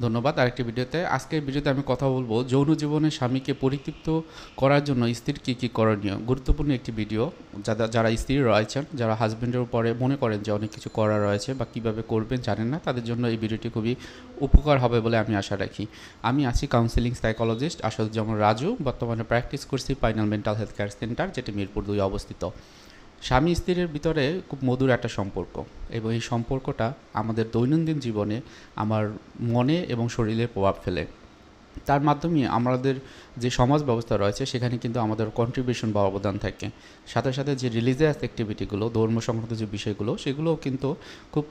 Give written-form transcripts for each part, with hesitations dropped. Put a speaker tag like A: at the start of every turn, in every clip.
A: ধন্যবাদ। আরেকটি ভিডিওতে আজকের ভিডিওতে আমি কথা বলবো যৌন জীবনে স্বামীকে পরিতৃপ্ত করার জন্য স্ত্রীর কী করণীয়। গুরুত্বপূর্ণ একটি ভিডিও। যারা স্ত্রী রয়েছেন, যারা হাজব্যান্ডের উপরে মনে করেন যে অনেক কিছু করা রয়েছে বা কীভাবে করবেন জানেন না, তাদের জন্য এই ভিডিওটি খুবই উপকার হবে বলে আমি আশা রাখি। আমি আছি কাউন্সিলিং সাইকোলজিস্ট আসাদুজ্জামান রাজু। বর্তমানে প্র্যাকটিস করছি final mental health care centre, যেটি মিরপুর 2 অবস্থিত। স্বামী স্ত্রীর ভিতরে খুব মধুর একটা সম্পর্ক, এবং এই সম্পর্কটা আমাদের দৈনন্দিন জীবনে আমার মনে এবং শরীরে প্রভাব ফেলে। তার মাধ্যমে আমাদের যে সমাজ ব্যবস্থা রয়েছে সেখানে কিন্তু আমাদের কন্ট্রিবিউশন বা অবদান থাকে। সাথে সাথে যে রিলিজিয়াস অ্যাক্টিভিটিগুলো, ধর্ম সংক্রান্ত যে বিষয়গুলো, সেগুলোও কিন্তু খুব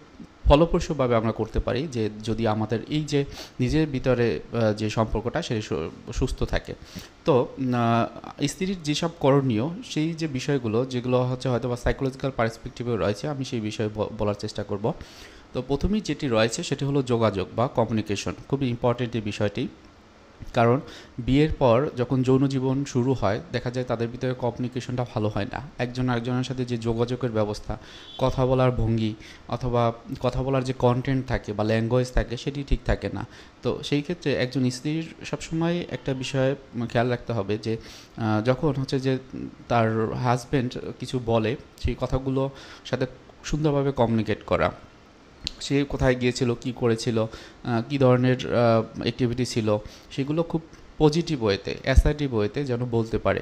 A: ফলপ্রসূভাবে আমরা করতে পারি, যে যদি আমাদের এই যে নিজের ভিতরে যে সম্পর্কটা সেটি সুস্থ থাকে। তো স্ত্রীর যেসব করণীয়, সেই যে বিষয়গুলো যেগুলো হচ্ছে হয়তো বা সাইকোলজিক্যাল পার্সপেক্টিভে রয়েছে, আমি সেই বিষয়ে বলার চেষ্টা করব। তো প্রথমেই যেটি রয়েছে সেটি হলো যোগাযোগ বা কমিউনিকেশন। খুবই ইম্পর্টেন্ট এই বিষয়টি, কারণ বিয়ের পর যখন যৌন জীবন শুরু হয় দেখা যায় তাদের ভিতরে কমিউনিকেশনটা ভালো হয় না। একজন আরেকজনের সাথে যে যোগাযোগের ব্যবস্থা, কথা বলার ভঙ্গি অথবা কথা বলার যে কন্টেন্ট থাকে বা ল্যাঙ্গুয়েজ থাকে, সেটি ঠিক থাকে না। তো সেই ক্ষেত্রে একজন স্ত্রীর সবসময় একটা বিষয় খেয়াল রাখতে হবে যে যখন হচ্ছে যে তার হাজব্যান্ড কিছু বলে, সেই কথাগুলো সাথে সুন্দরভাবে কমিউনিকেট করা। সে কোথায় গিয়েছিল, কি করেছিল, কি ধরনের অ্যাক্টিভিটি ছিল, সেগুলো খুব পজিটিভ ওয়েতে, অ্যাসার্টিভ ওয়েতে যেন বলতে পারে।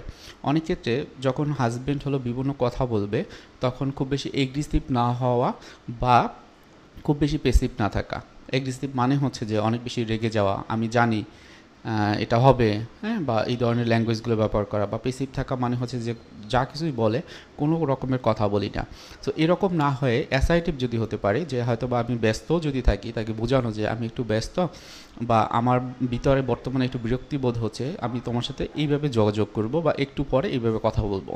A: অনেক ক্ষেত্রে যখন হাজব্যান্ড হলো বিভিন্ন কথা বলবে, তখন খুব বেশি এগ্রেসিভ না হওয়া বা খুব বেশি পেসিভ না থাকা। এগ্রেসিভ মানে হচ্ছে যে অনেক বেশি রেগে যাওয়া, আমি জানি এটা হবে, হ্যাঁ, বা এই ধরনের ল্যাঙ্গুয়েজগুলো ব্যবহার করা। বা পেসিভ থাকা মানে হচ্ছে যে যা কিছুই বলে কোনো রকমের কথা বলি না। তো এরকম না হয়ে অ্যাসার্টিভ যদি হতে পারে, যে হয়তো বা আমি ব্যস্ত যদি থাকি, তাকে বোঝানো যে আমি একটু ব্যস্ত বা আমার ভিতরে বর্তমানে একটু বিরক্তিবোধ হচ্ছে, আমি তোমার সাথে এইভাবে যোগাযোগ করব বা একটু পরে এইভাবে কথা বলবো।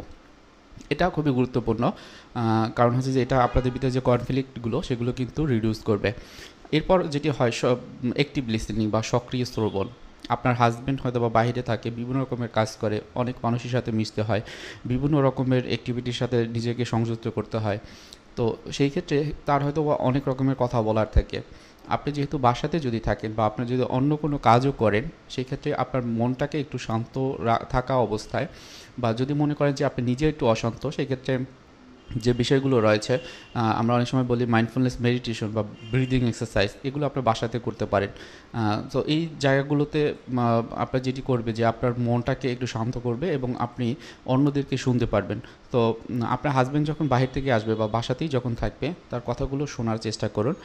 A: এটা খুবই গুরুত্বপূর্ণ, কারণ হচ্ছে যে এটা আপনাদের ভিতরে যে কনফ্লিক্টগুলো সেগুলো কিন্তু রিডিউস করবে। এরপর যেটি হয় সব অ্যাক্টিভ লিসেনিং বা সক্রিয় শ্রবণ। আপনার হাজব্যান্ড হয়তো বা বাইরে থাকে, বিভিন্ন রকমের কাজ করে, অনেক মানুষের সাথে মিশতে হয়, বিভিন্ন রকমের অ্যাক্টিভিটির সাথে নিজেকে সংযুক্ত করতে হয়। তো সেই ক্ষেত্রে তার হয়তো বা অনেক রকমের কথা বলার থাকে। আপনি যেহেতু বাসাতে যদি থাকেন বা আপনি যদি অন্য কোনো কাজও করেন, সেই ক্ষেত্রে আপনার মনটাকে একটু শান্ত থাকা অবস্থায়, বা যদি মনে করেন যে আপনি নিজে একটু অশান্ত, সেক্ষেত্রে যে বিষয়গুলো রয়েছে, আমরা অনেক সময় বলি মাইন্ডফুলনেস মেডিটেশন বা ব্রিদিং এক্সারসাইজ, এগুলো আপনার বাসাতে করতে পারেন। তো এই জায়গাগুলোতে আপনার যেটি করবে যে আপনার মনটাকে একটু শান্ত করবে এবং আপনি অন্যদেরকে শুনতে পারবেন। তো আপনার হাজব্যান্ড যখন বাহির থেকে আসবে বা বাসাতেই যখন থাকবে, তার কথাগুলো শোনার চেষ্টা করুন।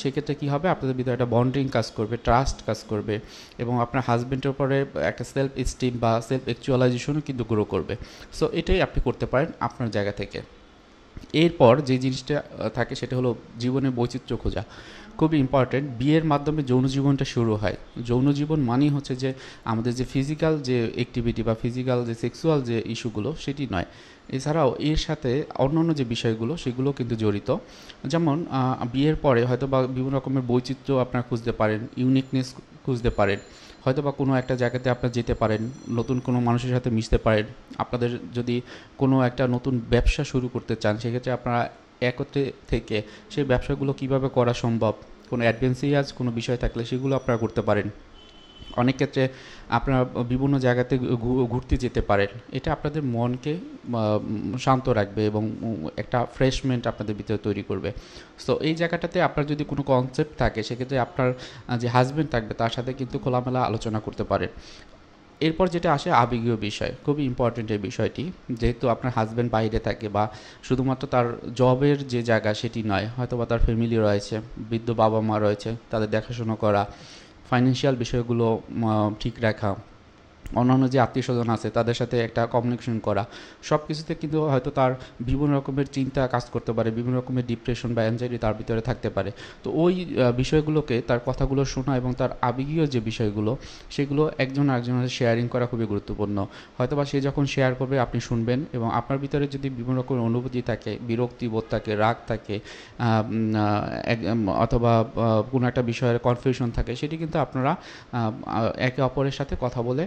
A: সেক্ষেত্রে কী হবে, আপনাদের ভিতরে একটা বন্ডিং কাজ করবে, ট্রাস্ট কাজ করবে, এবং আপনার হাজব্যান্ডের উপরে একটা সেলফ এস্টিম বা সেলফ অ্যাকচুয়ালাইজেশনও কিন্তু গ্রো করবে। সো এটাই আপনি করতে পারেন আপনার জায়গা থেকে। এরপর যে জিনিসটা থাকে সেটা হলো জীবনে বৈচিত্র্য খোঁজা। খুবই ইম্পর্ট্যান্ট। বিয়ের মাধ্যমে যৌন জীবনটা শুরু হয়। যৌন জীবন মানেই হচ্ছে যে আমাদের যে ফিজিক্যাল যে অ্যাক্টিভিটি বা ফিজিক্যাল যে সেক্সুয়াল যে ইস্যুগুলো, সেটি নয়। এছাড়াও এর সাথে অন্যান্য যে বিষয়গুলো সেগুলোও কিন্তু জড়িত। যেমন বিয়ের পরে হয়তো বা বিভিন্ন রকমের বৈচিত্র্য আপনারা খুঁজতে পারেন, ইউনিকনেস খুঁজতে পারেন। হয়তো বা কোনো একটা জায়গাতে আপনারা যেতে পারেন, নতুন কোনো মানুষের সাথে মিশতে পারেন। আপনাদের যদি কোনো একটা নতুন ব্যবসা শুরু করতে চান, সেক্ষেত্রে আপনারা একত্রে থেকে সেই ব্যবসাগুলো কীভাবে করা সম্ভব, কোনো অ্যাডভেঞ্চারাস কোনো বিষয় থাকলে সেগুলো আপনারা করতে পারেন। অনেক ক্ষেত্রে আপনারা বিভিন্ন জায়গাতে ঘুরতে যেতে পারেন। এটা আপনাদের মনকে শান্ত রাখবে এবং একটা ফ্রেশমেন্ট আপনাদের ভিতরে তৈরি করবে। সো এই জায়গাটাতে আপনার যদি কোনো কনসেপ্ট থাকে, সেক্ষেত্রে আপনার যে হাজব্যান্ড থাকবে তার সাথে কিন্তু খোলামেলা আলোচনা করতে পারেন। এরপর যেটা আসে আবেগীয় বিষয়, খুবই ইম্পর্ট্যান্ট এই বিষয়টি। যেহেতু আপনার হাজব্যান্ড বাইরে থাকে বা শুধুমাত্র তার জবের যে জায়গা সেটি নয়, হয়তো বা তার ফ্যামিলি রয়েছে, বৃদ্ধ বাবা মা রয়েছে, তাদের দেখাশোনা করা, ফাইন্যান্সিয়াল বিষয়গুলো ঠিক রাখা, অন্যান্য যে আত্মীয়স্বজন আছে তাদের সাথে একটা কমিউনিকেশন করা, সব কিছুতে কিন্তু হয়তো তার বিভিন্ন রকমের চিন্তা কাজ করতে পারে, বিভিন্ন রকমের ডিপ্রেশন বা অ্যাংজাইটি তার ভিতরে থাকতে পারে। তো ওই বিষয়গুলোকে, তার কথাগুলো শোনা এবং তার আবেগীয় যে বিষয়গুলো, সেগুলো একজন আরেকজনের শেয়ারিং করা খুবই গুরুত্বপূর্ণ। হয়তো বা সে যখন শেয়ার করবে আপনি শুনবেন, এবং আপনার ভিতরে যদি বিভিন্ন রকমের অনুভূতি থাকে, বিরক্তিবোধ থাকে, রাগ থাকে, অথবা কোনো একটা বিষয়ের কনফিউশন থাকে, সেটি কিন্তু আপনারা একে অপরের সাথে কথা বলে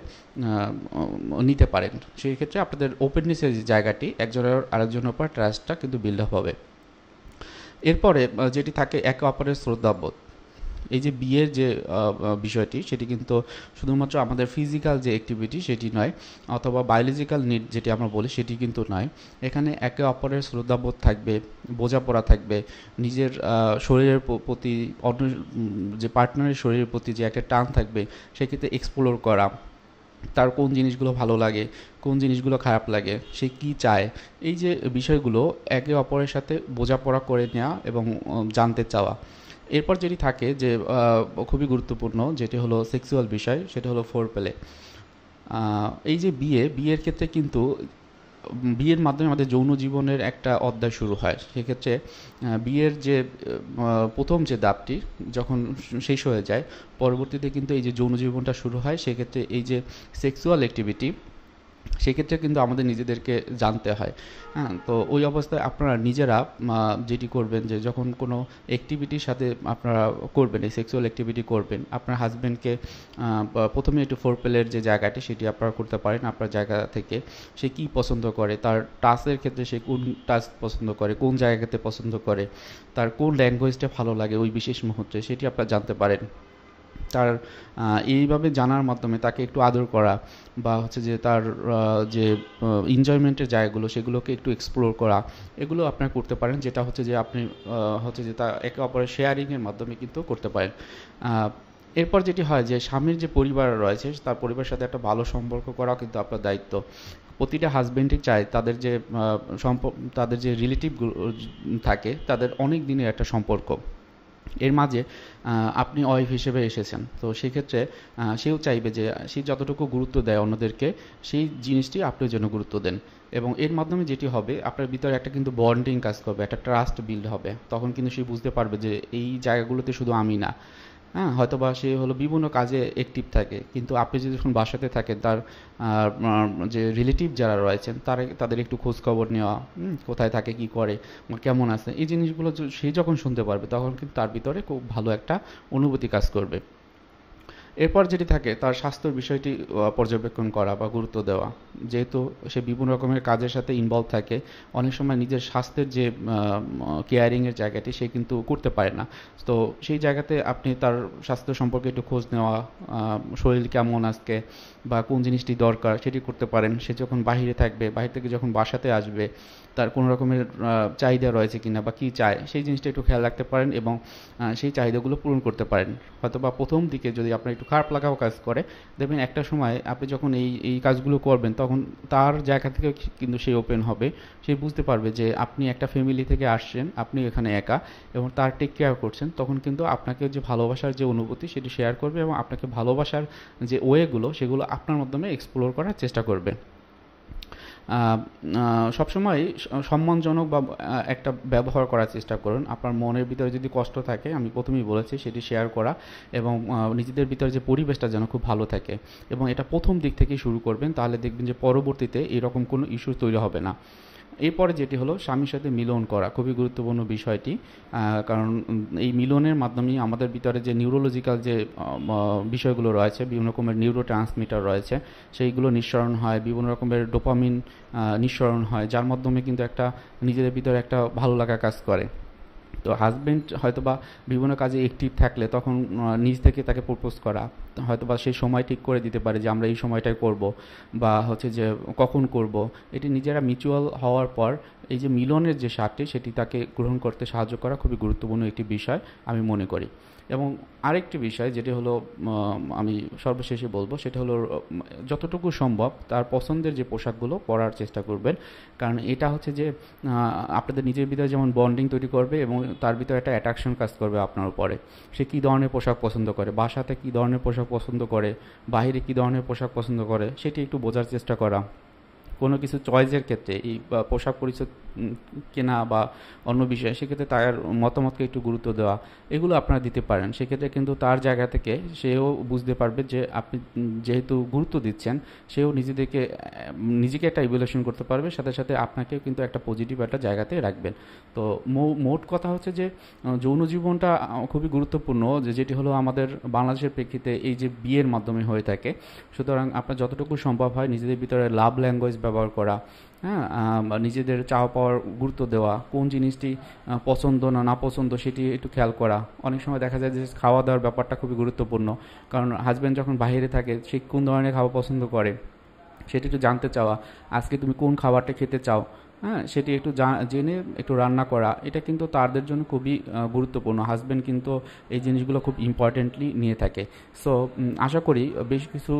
A: নিতে পারেন। সেই ক্ষেত্রে আপনাদের ওপেননেসের যে জায়গাটি, একজনের আরেকজনের উপর ট্রাস্টটা কিন্তু বিল্ড আপ হবে। এরপরে যেটি থাকে একে অপরের শ্রদ্ধাবোধ। এই যে বিয়ের যে বিষয়টি সেটি কিন্তু শুধুমাত্র আমাদের ফিজিক্যাল যে অ্যাক্টিভিটি সেটি নয়, অথবা বায়োলজিক্যাল নিড যেটি আমরা বলি সেটি কিন্তু নয়। এখানে একে অপরের শ্রদ্ধাবোধ থাকবে, বোঝাপড়া থাকবে, নিজের শরীরের প্রতি অন্য যে পার্টনারের শরীরের প্রতি যে একটা টান থাকবে, সেক্ষেত্রে এক্সপ্লোর করা, তার কোন জিনিসগুলো ভালো লাগে, কোন জিনিসগুলো খারাপ লাগে, সে কী চায়, এই যে বিষয়গুলো একে অপরের সাথে বোঝাপড়া করে নেওয়া এবং জানতে চাওয়া। এরপর যেটি থাকে যে খুবই গুরুত্বপূর্ণ, যেটি হলো সেক্সুয়াল বিষয়, সেটা হলো ফোরপ্লে। এই যে বিয়ের ক্ষেত্রে কিন্তু বিয়ের মাধ্যমে আমাদের যৌন জীবনের একটা অধ্যায় শুরু হয়। সেক্ষেত্রে বিয়ের যে প্রথম যে ধাপটি যখন শেষ হয়ে যায়, পরবর্তীতে কিন্তু এই যে যৌন জীবনটা শুরু হয়, সেক্ষেত্রে এই যে সেক্সুয়াল অ্যাক্টিভিটি, সেক্ষেত্রে কিন্তু আমাদের নিজেদেরকে জানতে হয়। হ্যাঁ, তো ওই অবস্থায় আপনারা নিজেরা যেটি করবেন, যে যখন কোনো অ্যাক্টিভিটির সাথে আপনারা করবেন, এই সেক্সুয়াল অ্যাক্টিভিটি করবেন, আপনার হাজব্যান্ডকে প্রথমে একটু ফোরপ্লের যে জায়গাটি সেটি আপনারা করতে পারেন আপনার জায়গা থেকে। সে কী পছন্দ করে, তার টাচের ক্ষেত্রে সে কোন টাচ পছন্দ করে, কোন জায়গাতে পছন্দ করে, তার কোন ল্যাঙ্গুয়েজটা ভালো লাগে ওই বিশেষ মুহূর্তে, সেটি আপনারা জানতে পারেন। তার এইভাবে জানার মাধ্যমে তাকে একটু আদর করা, বা হচ্ছে যে তার যে এনজয়মেন্টের জায়গাগুলো সেগুলোকে একটু এক্সপ্লোর করা, এগুলো আপনারা করতে পারেন, যেটা হচ্ছে যে আপনি হচ্ছে যে তা একে অপরের শেয়ারিংয়ের মাধ্যমে কিন্তু করতে পারেন। এরপর যেটি হয় যে স্বামীর যে পরিবার রয়েছে তার পরিবারের সাথে একটা ভালো সম্পর্ক করা কিন্তু আপনার দায়িত্ব। প্রতিটা হাজব্যান্ডই চায় তাদের যে রিলেটিভগুলো থাকে তাদের অনেক দিনের একটা সম্পর্ক, এর মাঝে আপনি ওয়াইফ হিসেবে এসেছেন, তো সেক্ষেত্রে সেও চাইবে যে সে যতটুকু গুরুত্ব দেয় অন্যদেরকে, সেই জিনিসটি আপনিও যেন গুরুত্ব দেন। এবং এর মাধ্যমে যেটি হবে, আপনার ভিতরে একটা কিন্তু বন্ডিং কাজ করবে, একটা ট্রাস্ট বিল্ড হবে। তখন কিন্তু সে বুঝতে পারবে যে এই জায়গাগুলোতে শুধু আমি না, হ্যাঁ, হয়তোবা সে হলো বিভিন্ন কাজে অ্যাক্টিভ থাকে, কিন্তু আপনি যদি যখন বাসাতে থাকেন, তার যে রিলেটিভ যারা রয়েছেন তাদের একটু খোঁজ খবর নেওয়া, কোথায় থাকে, কি করে, কেমন আছে, এই জিনিসগুলো সে যখন শুনতে পারবে, তখন কিন্তু তার ভিতরে খুব ভালো একটা অনুভূতি কাজ করবে। এরপর যেটি থাকে, তার স্বাস্থ্যের বিষয়টি পর্যবেক্ষণ করা বা গুরুত্ব দেওয়া। যেহেতু সে বিভিন্ন রকমের কাজের সাথে ইনভলভ থাকে, অনেক সময় নিজের স্বাস্থ্যের যে কেয়ারিংয়ের জায়গাটি সে কিন্তু করতে পারে না। তো সেই জায়গাতে আপনি তার স্বাস্থ্য সম্পর্কে একটু খোঁজ নেওয়া, শরীর কেমন আজকে বা কোন জিনিসটি দরকার সেটি করতে পারেন। সে যখন বাহিরে থাকবে, বাহির থেকে যখন বাসাতে আসবে, তার কোনো রকমের চাহিদা রয়েছে কিনা বা কী চায়, সেই জিনিসটা একটু খেয়াল রাখতে পারেন এবং সেই চাহিদাগুলো পূরণ করতে পারেন। হয়তো বা প্রথম দিকে যদি আপনার একটু খারাপ লাগাও কাজ করে, দেখবেন একটা সময় আপনি যখন এই কাজগুলো করবেন, তখন তার জায়গা থেকে কিন্তু সে ওপেন হবে। সে বুঝতে পারবে যে আপনি একটা ফ্যামিলি থেকে আসছেন, আপনি এখানে একা, এবং তার টেক কেয়ার করছেন। তখন কিন্তু আপনাকে যে ভালোবাসার যে অনুভূতি সেটি শেয়ার করবে এবং আপনাকে ভালোবাসার যে ওয়েগুলো সেগুলো আপনার মাধ্যমে এক্সপ্লোর করার চেষ্টা করবে। সবসময় সম্মানজনক বা একটা ব্যবহার করার চেষ্টা করুন। আপনার মনের ভিতরে যদি কষ্ট থাকে, আমি প্রথমেই বলেছি, সেটি শেয়ার করা, এবং নিজেদের ভিতরে যে পরিবেশটা যেন খুব ভালো থাকে, এবং এটা প্রথম দিক থেকেই শুরু করবেন, তাহলে দেখবেন যে পরবর্তীতে এরকম কোনো ইস্যু তৈরি হবে না। এরপরে যেটি হলো স্বামীর সাথে মিলন করা, খুবই গুরুত্বপূর্ণ বিষয়টি। কারণ এই মিলনের মাধ্যমেই আমাদের ভিতরে যে নিউরোলজিক্যাল যে বিষয়গুলো রয়েছে, বিভিন্ন রকমের নিউরো ট্রান্সমিটার রয়েছে, সেইগুলো নিঃসরণ হয়, বিভিন্ন রকমের ডোপামিন নিঃসরণ হয়, যার মাধ্যমে কিন্তু একটা নিজেদের ভিতরে একটা ভালো লাগা কাজ করে। তো হাজব্যান্ড হয়তো বা বিভিন্ন কাজে অ্যাক্টিভ থাকলে তখন নিজ থেকে তাকে প্রপোজ করা, হয়তো বা সেই সময় ঠিক করে দিতে পারে যে আমরা এই সময়টায় করব, বা হচ্ছে যে কখন করব, এটি নিজেরা মিউচুয়াল হওয়ার পর এই যে মিলনের যে স্বাদটি সেটি তাকে গ্রহণ করতে সাহায্য করা খুবই গুরুত্বপূর্ণ একটি বিষয় আমি মনে করি। এবং আরেকটি বিষয় যেটি হলো আমি সর্বশেষে বলবো, সেটা হলো যতটুকু সম্ভব তার পছন্দের যে পোশাকগুলো পরার চেষ্টা করবেন। কারণ এটা হচ্ছে যে আপনাদের নিজের ভিতরে যেমন বন্ডিং তৈরি করবে এবং তার ভিতরে একটা অ্যাট্রাকশন কাজ করবে আপনার উপরে। সে কী ধরনের পোশাক পছন্দ করে, বাসাতে কী ধরনের পোশাক পছন্দ করে, বাইরে কী ধরনের পোশাক পছন্দ করে, সেটি একটু বোঝার চেষ্টা করা। কোনো কিছু চয়েসের ক্ষেত্রে, এই পোশাক পরিচ্ছদ কেনা বা অন্য বিষয়ে, সেক্ষেত্রে তার মতামতকে একটু গুরুত্ব দেওয়া, এগুলো আপনারা দিতে পারেন। সেক্ষেত্রে কিন্তু তার জায়গা থেকে সেও বুঝতে পারবে যে আপনি যেহেতু গুরুত্ব দিচ্ছেন, সেও নিজেকে একটা ইভ্যালুয়েশন করতে পারবে, সাথে সাথে আপনাকেও কিন্তু একটা পজিটিভ একটা জায়গাতে রাখবেন। তো মোট কথা হচ্ছে যে যৌন জীবনটা খুবই গুরুত্বপূর্ণ, যেটি হলো আমাদের বাংলাদেশের প্রেক্ষিতে এই যে বিয়ের মাধ্যমে হয়ে থাকে। সুতরাং আপনার যতটুকু সম্ভব হয় নিজেদের ভিতরে লাভ ল্যাঙ্গুয়েজ ব্যবহার করা, হ্যাঁ, বা নিজেদের চাওয়া পাওয়ার গুরুত্ব দেওয়া, কোন জিনিসটি পছন্দ না না পছন্দ সেটি একটু খেয়াল করা। অনেক সময় দেখা যায় যে খাওয়া দাওয়ার ব্যাপারটা খুবই গুরুত্বপূর্ণ, কারণ হাজব্যান্ড যখন বাইরে থাকে সে কোন ধরনের খাবার পছন্দ করে সেটি একটু জানতে চাওয়া, আজকে তুমি কোন খাবারটা খেতে চাও, হ্যাঁ, সেটি একটু জেনে একটু রান্না করা, এটা কিন্তু তাদের জন্য খুবই গুরুত্বপূর্ণ। হাজব্যান্ড কিন্তু এই জিনিসগুলো খুব ইম্পর্টেন্টলি নিয়ে থাকে। সো আশা করি বেশ কিছু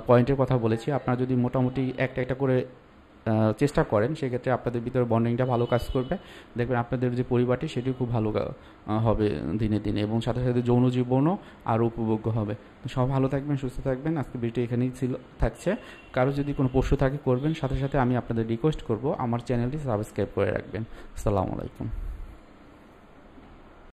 A: পয়েন্টের কথা বলেছি, আপনারা যদি মোটামুটি একটা একটা করে চেষ্টা করেন সেক্ষেত্রে আপনাদের ভিতরে বন্ডিংটা ভালো কাজ করবে, দেখবেন আপনাদের যে পরিবারটি সেটিও খুব ভালো হবে দিনে দিনে, এবং সাথে সাথে যৌন জীবনও আরও উপভোগ্য হবে। তো সব ভালো থাকবেন, সুস্থ থাকবেন। আজকে ভিডিও এখানেই থাকছে। কারো যদি কোনো প্রশ্ন থাকে করবেন, সাথে সাথে আমি আপনাদের রিকোয়েস্ট করব আমার চ্যানেলটি সাবস্ক্রাইব করে রাখবেন। আসসালামু আলাইকুম।